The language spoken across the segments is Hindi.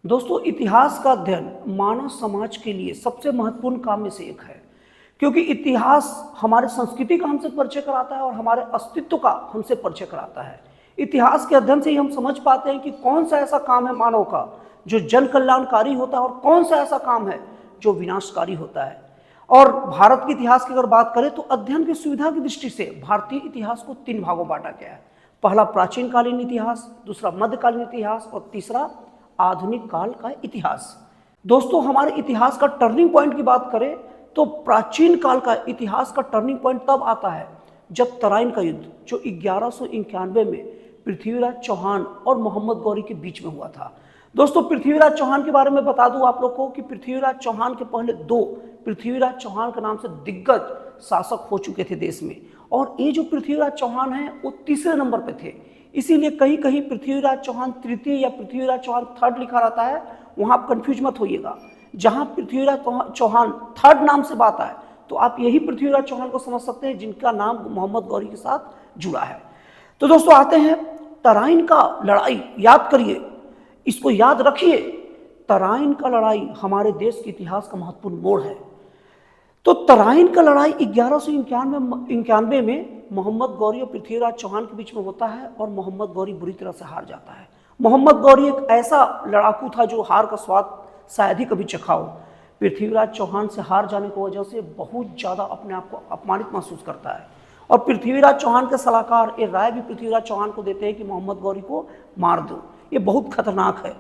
दोस्तों, इतिहास का अध्ययन मानव समाज के लिए सबसे महत्वपूर्ण काम में से एक है, क्योंकि इतिहास हमारे संस्कृति का हमसे परिचय कराता है और हमारे अस्तित्व का हमसे परिचय कराता है। इतिहास के अध्ययन से ही हम समझ पाते हैं कि कौन सा ऐसा काम है मानव का जो जन कल्याणकारी होता है और कौन सा ऐसा काम है जो विनाशकारी होता है। और भारत के इतिहास की अगर बात करें तो अध्ययन की सुविधा की दृष्टि से भारतीय इतिहास को 3 भागों बांटा गया है। पहला प्राचीन कालीन इतिहास, दूसरा मध्यकालीन इतिहास और तीसरा आधुनिक काल का इतिहास। दोस्तों, हमारे इतिहास का टर्निंग पॉइंट की बात करें तो प्राचीन काल का इतिहास का टर्निंग पॉइंट तब आता है जब तराइन का युद्ध जो 1191 में पृथ्वीराज चौहान और मोहम्मद गौरी के बीच में हुआ था। दोस्तों, पृथ्वीराज चौहान के बारे में बता दूं आप लोग को कि पृथ्वीराज चौहान के पहले 2 पृथ्वीराज चौहान के नाम से दिग्गज शासक हो चुके थे देश में, और ये जो पृथ्वीराज चौहान है वो तीसरे नंबर पे थे। इसीलिए कहीं कहीं पृथ्वीराज चौहान तृतीय या पृथ्वीराज चौहान थर्ड लिखा रहता है, वहां आप कंफ्यूज मत होइएगा। जहां पृथ्वीराज चौहान थर्ड नाम से बात आए तो आप यही पृथ्वीराज चौहान को समझ सकते हैं जिनका नाम मोहम्मद गौरी के साथ जुड़ा है। तो दोस्तों, आते हैं तराइन का लड़ाई। याद करिए, इसको याद रखिए, तराइन का लड़ाई हमारे देश के इतिहास का महत्वपूर्ण मोड़ है। तो तराइन का लड़ाई 1191 में मोहम्मद गौरी और पृथ्वीराज चौहान के बीच में होता है और मोहम्मद गौरी बुरी तरह से हार जाता है। मोहम्मद गौरी एक ऐसा लड़ाकू था जो हार का स्वाद शायद ही कभी चखा हो। पृथ्वीराज चौहान से हार जाने की वजह से बहुत ज़्यादा अपने आप को अपमानित महसूस करता है, और पृथ्वीराज चौहान के सलाहकार ये राय भी पृथ्वीराज चौहान को देते हैं कि मोहम्मद गौरी को मार दो, ये बहुत खतरनाक है।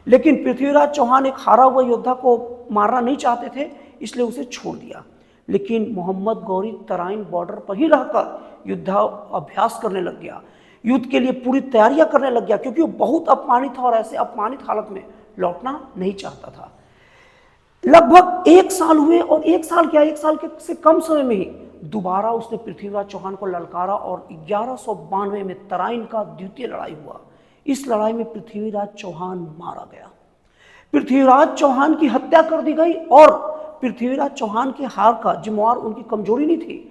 लेकिन पृथ्वीराज चौहान एक हारा हुआ योद्धा को मारना नहीं चाहते थे, इसलिए उसे छोड़ दिया। लेकिन मोहम्मद गौरी तराइन बॉर्डर पर ही रहकर युद्धाभ्यास करने लग गया, युद्ध के लिए पूरी तैयारियां करने लग गया, क्योंकि वो बहुत अपमानित था और ऐसे अपमानित हालत में लौटना नहीं चाहता था। लगभग 1 साल हुए, और 1 साल क्या, 1 साल के से कम समय में ही दोबारा उसने पृथ्वीराज चौहान को ललकारा और 1192 में तराइन का द्वितीय लड़ाई हुआ। इस लड़ाई में पृथ्वीराज चौहान मारा गया, पृथ्वीराज चौहान की हत्या कर दी गई, और पृथ्वीराज चौहान के हार का जिम्मेवार उनकी कमजोरी नहीं थी,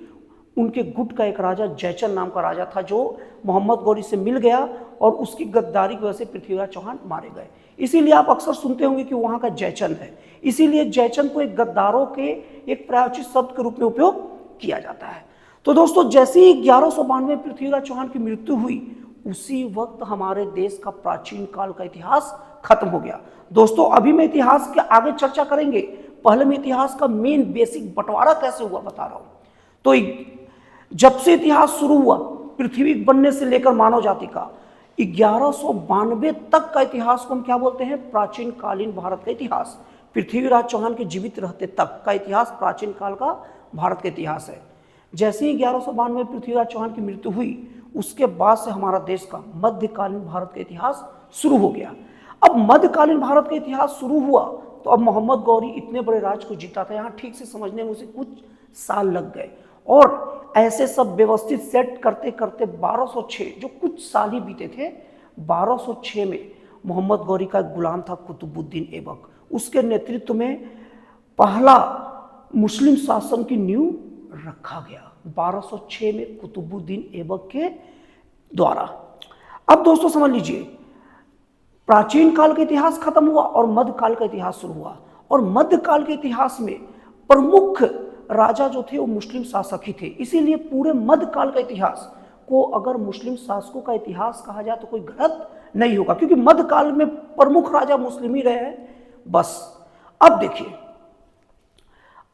उनके गुट का एक राजा जयचंद नाम का राजा था जो मोहम्मद गौरी से मिल गया, और उसकी गद्दारी की वजह से पृथ्वीराज चौहान मारे गए। इसीलिए आप अक्सर सुनते होंगे कि वहां का जयचंद है, इसीलिए जयचंद को एक गद्दारों के एक प्रायोजित शब्द के रूप में उपयोग किया जाता है। तो दोस्तों, जैसे ही 1192 में पृथ्वीराज चौहान की मृत्यु हुई, उसी वक्त हमारे देश का प्राचीन काल का इतिहास खत्म हो गया। दोस्तों, अभी मैं इतिहास के आगे चर्चा करेंगे, पहले मैं इतिहास का मेन बेसिक बंटवारा कैसे हुआ बता रहा हूं। तो जब से इतिहास शुरू हुआ, पृथ्वी बनने से लेकर मानव जाति का 1192 तक का इतिहास को हम क्या बोलते हैं? प्राचीन कालीन भारत का इतिहास। पृथ्वीराज चौहान के जीवित रहते तक का इतिहास प्राचीन काल का भारत का इतिहास है। जैसे ही 1192 में पृथ्वीराज चौहान की मृत्यु हुई, उसके बाद से हमारा देश का मध्यकालीन भारत का इतिहास शुरू हो गया। अब मध्यकालीन भारत का इतिहास शुरू हुआ तो अब मोहम्मद गौरी इतने बड़े राज को जीता था, यहाँ ठीक से समझने में उसे कुछ साल लग गए, और ऐसे सब व्यवस्थित सेट करते करते 1206, जो कुछ साल ही बीते थे, 1206 में मोहम्मद गौरी का एक गुलाम था कुतुबुद्दीन ऐबक, उसके नेतृत्व में पहला मुस्लिम शासन की नींव रखा गया 1206 में कुतुबुद्दीन ऐबक के द्वारा। अब दोस्तों समझ लीजिए, प्राचीन काल का इतिहास खत्म हुआ और मध्यकाल का इतिहास शुरू हुआ, और मध्यकाल के इतिहास में प्रमुख राजा जो थे वो मुस्लिम शासक ही थे। इसीलिए पूरे मध्यकाल का इतिहास को अगर मुस्लिम शासकों का इतिहास कहा जाए तो कोई गलत नहीं होगा, क्योंकि मध्यकाल में प्रमुख राजा मुस्लिम ही रहे हैं बस। अब देखिए,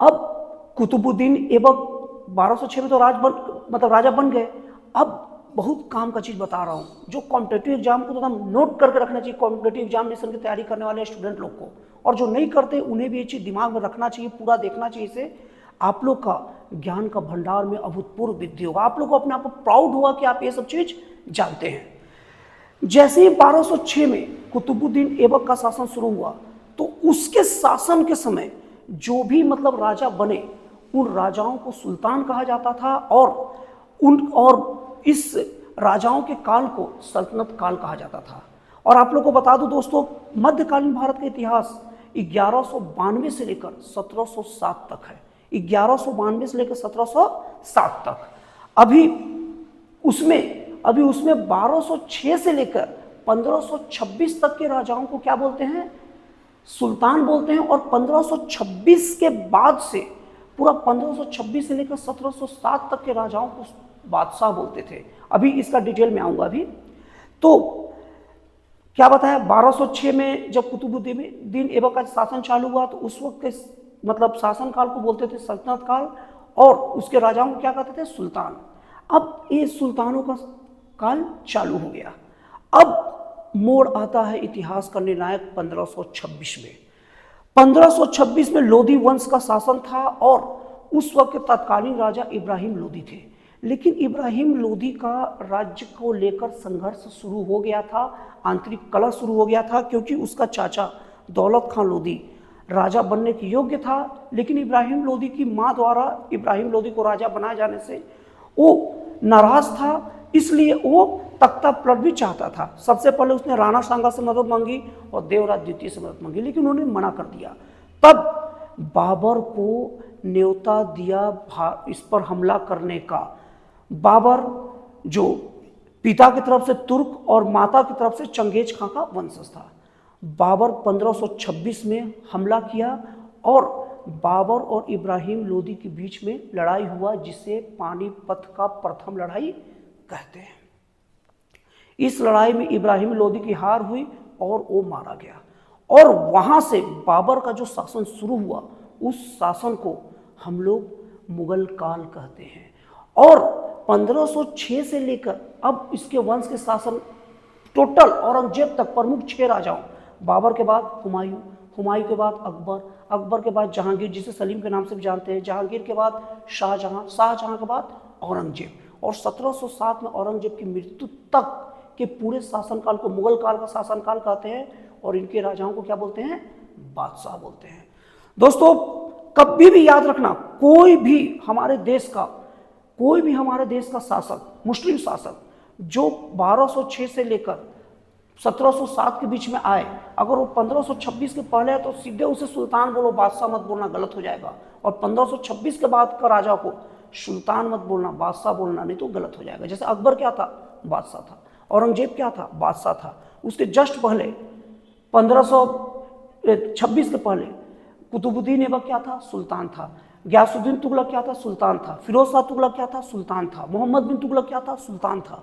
अब कुतुबुद्दीन ऐबक 1206 में तो राजा बन गए। अब बहुत काम का चीज बता रहा हूँ, जो कॉम्पिटेटिव एग्जाम को तो नोट करके रखना चाहिए, कॉम्पिटेटिव एग्जामिनेशन की तैयारी करने वाले स्टूडेंट लोग को, और जो नहीं करते उन्हें भी ये चीज दिमाग में रखना चाहिए, पूरा देखना चाहिए। इसे आप लोग का ज्ञान का भंडार में अभूतपूर्व वृद्धि होगा, आप लोग को अपने आप को प्राउड होगा कि आप ये सब चीज जानते हैं। जैसे ही 1206 में कुतुबुद्दीन ऐबक का शासन शुरू हुआ, तो उसके शासन के समय जो भी राजा बने, उन राजाओं को सुल्तान कहा जाता था, और इस राजाओं के काल को सल्तनत काल कहा जाता था। और आप लोग को बता दूं दोस्तों, मध्यकालीन भारत का इतिहास 1192 से लेकर 1707 तक है। 1192 से लेकर 1707 तक। अभी उसमें 1206 से लेकर 1526 तक के राजाओं को क्या बोलते हैं? सुल्तान बोलते हैं। और 1526 के बाद से पूरा 1526 से लेकर 1707 तक के राजाओं को बादशाह बोलते थे। अभी इसका डिटेल में आऊँगा। अभी तो क्या बताया, 1206 में जब कुतुबुद्दीन ऐबक का शासन चालू हुआ तो उस वक्त के मतलब शासन काल को बोलते थे सल्तनत काल, और उसके राजाओं को क्या कहते थे, सुल्तान। अब ये सुल्तानों का काल चालू हो गया। अब मोड़ आता है इतिहास का निर्णायक 1526 में। 1526 में लोदी वंश का शासन था और उस वक्त के तत्कालीन राजा इब्राहिम लोदी थे। लेकिन इब्राहिम लोदी का राज्य को लेकर संघर्ष शुरू हो गया था, आंतरिक कलह शुरू हो गया था, क्योंकि उसका चाचा दौलत खान लोदी राजा बनने के योग्य था, लेकिन इब्राहिम लोदी की मां द्वारा इब्राहिम लोदी को राजा बनाए जाने से वो नाराज था, इसलिए वो तख्ता पलट भी चाहता था। सबसे पहले उसने राणा सांगा से मदद मांगी और देवराज द्वितीय से मदद मांगी, लेकिन उन्होंने मना कर दिया। तब बाबर को न्योता दिया इस पर हमला करने का। बाबर जो पिता की तरफ से तुर्क और माता की तरफ से चंगेज खां का वंशज था। बाबर 1526 में हमला किया और बाबर और इब्राहिम लोदी के बीच में लड़ाई हुआ, जिसे पानीपत का प्रथम लड़ाई कहते हैं। इस लड़ाई में इब्राहिम लोदी की हार हुई और वो मारा गया, और वहां से बाबर का जो शासन शुरू हुआ उस शासन को हम लोग मुगल काल कहते हैं। और 1506 से लेकर अब इसके वंश के शासन टोटल औरंगजेब तक प्रमुख 6 राजाओं, बाबर के बाद हुमायूं, हुमायूं के बाद अकबर, अकबर के बाद जहांगीर जिसे सलीम के नाम से भी जानते हैं, जहांगीर के बाद शाहजहां, शाहजहां के बाद औरंगजेब, और 1707 में औरंगजेब की मृत्यु तक के पूरे शासनकाल को मुगल काल का शासनकाल कहते हैं, और इनके राजाओं को क्या बोलते हैं, बादशाह बोलते हैं। दोस्तों कभी भी याद रखना, कोई भी हमारे देश का शासक, मुस्लिम शासक जो 1206 से लेकर 1707 के बीच में आए, अगर वो 1526 के पहले है तो सीधे उसे सुल्तान बोलो, बादशाह मत बोलना, गलत हो जाएगा। और 1526 के बाद का राजा को सुल्तान मत बोलना, बादशाह बोलना, नहीं तो गलत हो जाएगा। जैसे अकबर क्या था, बादशाह था। औरंगजेब क्या था, बादशाह था। उसके जस्ट पहले 1526 के पहले कुतुबुद्दीन ऐबक क्या था, सुल्तान था। गयासुद्दीन तुगलक क्या था, सुल्तान था। फिरोज शाह तुगलक क्या था, सुल्तान था। मोहम्मद बिन तुगलक क्या था, सुल्तान था।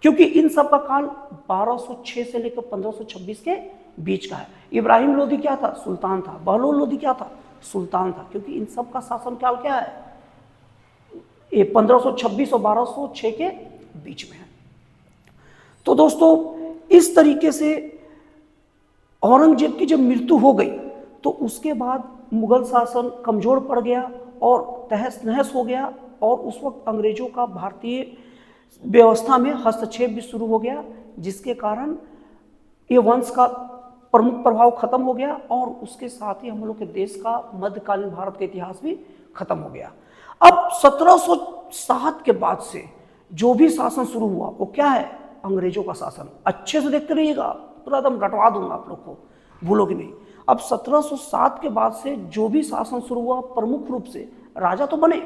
क्योंकि इन सब का काल 1206 से लेकर 1526 के बीच का है। इब्राहिम लोदी क्या था, सुल्तान था। बहलोल लोदी क्या था, सुल्तान था। क्योंकि इन सब का शासनकाल क्या है, ये 1526 और 1206 के बीच में है। तो दोस्तों इस तरीके से औरंगजेब की जब मृत्यु हो गई तो उसके बाद मुगल शासन कमजोर पड़ गया और तहस नहस हो गया, और उस वक्त अंग्रेजों का भारतीय व्यवस्था में हस्तक्षेप भी शुरू हो गया, जिसके कारण ये वंश का प्रमुख प्रभाव खत्म हो गया, और उसके साथ ही हम लोग के देश का मध्यकालीन भारत का इतिहास भी खत्म हो गया। अब 1707 के बाद से जो भी शासन शुरू हुआ वो क्या है, अंग्रेजों का शासन। अच्छे से देखते रहिएगा, पूरा एकदम रटवा दूंगा आप लोग को, भूलोगे नहीं। अब 1707 के बाद से जो भी शासन शुरू हुआ, प्रमुख रूप से राजा तो बने,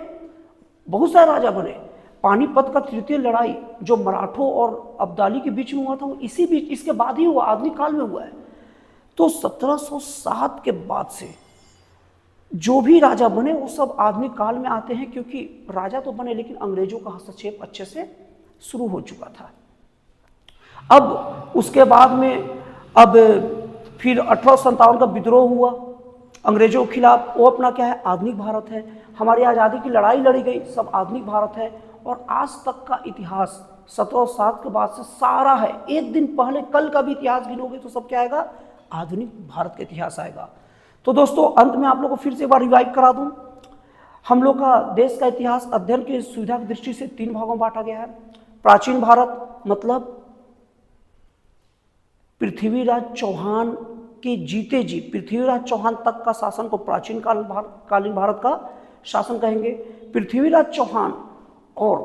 बहुत सारे राजा बने। पानीपत का तृतीय लड़ाई जो मराठों और अब्दाली के बीच में हुआ था, वो इसी बीच, इसके बाद ही हुआ, आधुनिक काल में हुआ है। तो 1707 के बाद से जो भी राजा बने वो सब आधुनिक काल में आते हैं, क्योंकि राजा तो बने लेकिन अंग्रेजों का हस्तक्षेप अच्छे से शुरू हो चुका था। अब उसके बाद में अब फिर 1857 का विद्रोह हुआ अंग्रेजों के खिलाफ, वो अपना क्या है, आधुनिक भारत है। हमारी आज़ादी की लड़ाई लड़ी गई, सब आधुनिक भारत है। और आज तक का इतिहास 1707 के बाद से सारा है। एक दिन पहले कल का भी इतिहास गिनोगे तो सब क्या आएगा, आधुनिक भारत का इतिहास आएगा। तो दोस्तों अंत में आप लोगों को फिर से एक बार रिवाइव करा दूं, हम लोग का देश का इतिहास अध्ययन की सुविधा की दृष्टि से 3 भागों में बांटा गया है। प्राचीन भारत मतलब पृथ्वीराज चौहान के जीते जी पृथ्वीराज चौहान तक का शासन को प्राचीन कालीन भारत का शासन कहेंगे। पृथ्वीराज चौहान और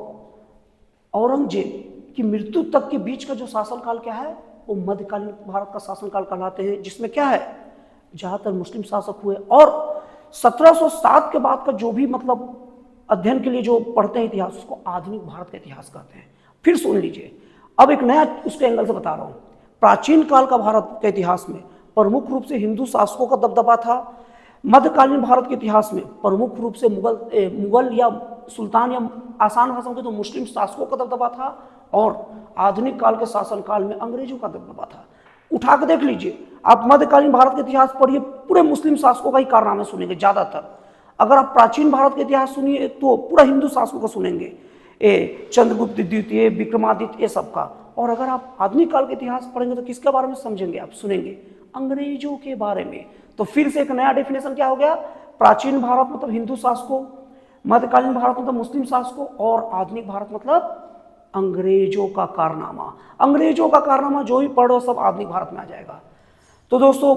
औरंगजेब की मृत्यु तक के बीच का जो शासनकाल क्या है, वो मध्यकालीन भारत का शासनकाल कहलाते हैं, जिसमें क्या है, ज़्यादातर मुस्लिम शासक हुए। और 1707 के बाद का जो भी मतलब अध्ययन के लिए जो पढ़ते हैं इतिहास, उसको आधुनिक भारत का इतिहास कहते हैं। फिर सुन लीजिए, अब एक नया उसके एंगल से बता रहा हूँ। प्राचीन काल का भारत के इतिहास में प्रमुख रूप से हिंदू शासकों का दबदबा था। मध्यकालीन भारत के इतिहास में प्रमुख रूप से मुगल या सुल्तान या आसान भाषा में तो मुस्लिम शासकों का दबदबा था, और आधुनिक काल के शासनकाल में अंग्रेजों का दबदबा था। उठा के देख लीजिए, आप मध्यकालीन भारत के इतिहास पढ़िए, पूरे मुस्लिम शासकों का ही कारनामे सुनेंगे ज़्यादातर। अगर आप प्राचीन भारत के इतिहास सुनिए तो पूरा हिंदू शासकों का सुनेंगे, चंद्रगुप्त द्वितीय, विक्रमादित्य, ये सब का। और अगर आप आधुनिक काल के इतिहास पढ़ेंगे तो किसके बारे में समझेंगे, आप सुनेंगे अंग्रेजों के बारे में। तो फिर से एक नया डेफिनेशन क्या हो गया, प्राचीन भारत मतलब हिंदू शासकों, मध्यकालीन भारत मतलब मुस्लिम शासकों, और आधुनिक भारत मतलब अंग्रेजों का कारनामा। अंग्रेजों का कारनामा जो भी पढ़ो सब आधुनिक भारत में आ जाएगा। तो दोस्तों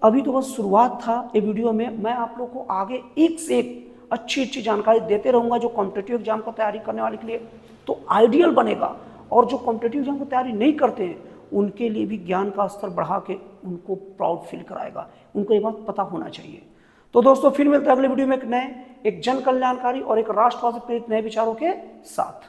अभी तो बस शुरुआत था ये वीडियो में, मैं आप लोग को आगे एक से एक अच्छी जानकारी देते रहूँगा जो कॉम्पिटिटिव एग्जाम को तैयारी करने वाले के लिए तो आइडियल बनेगा, और जो कॉम्पिटिटिव एग्जाम को तैयारी नहीं करते हैं उनके लिए भी ज्ञान का स्तर बढ़ा के उनको प्राउड फील कराएगा। उनको ये बात पता होना चाहिए। तो दोस्तों फिर मिलते हैं अगले वीडियो में एक नए, एक जन कल्याणकारी और एक राष्ट्रवाद से प्रेरित नए विचारों के साथ।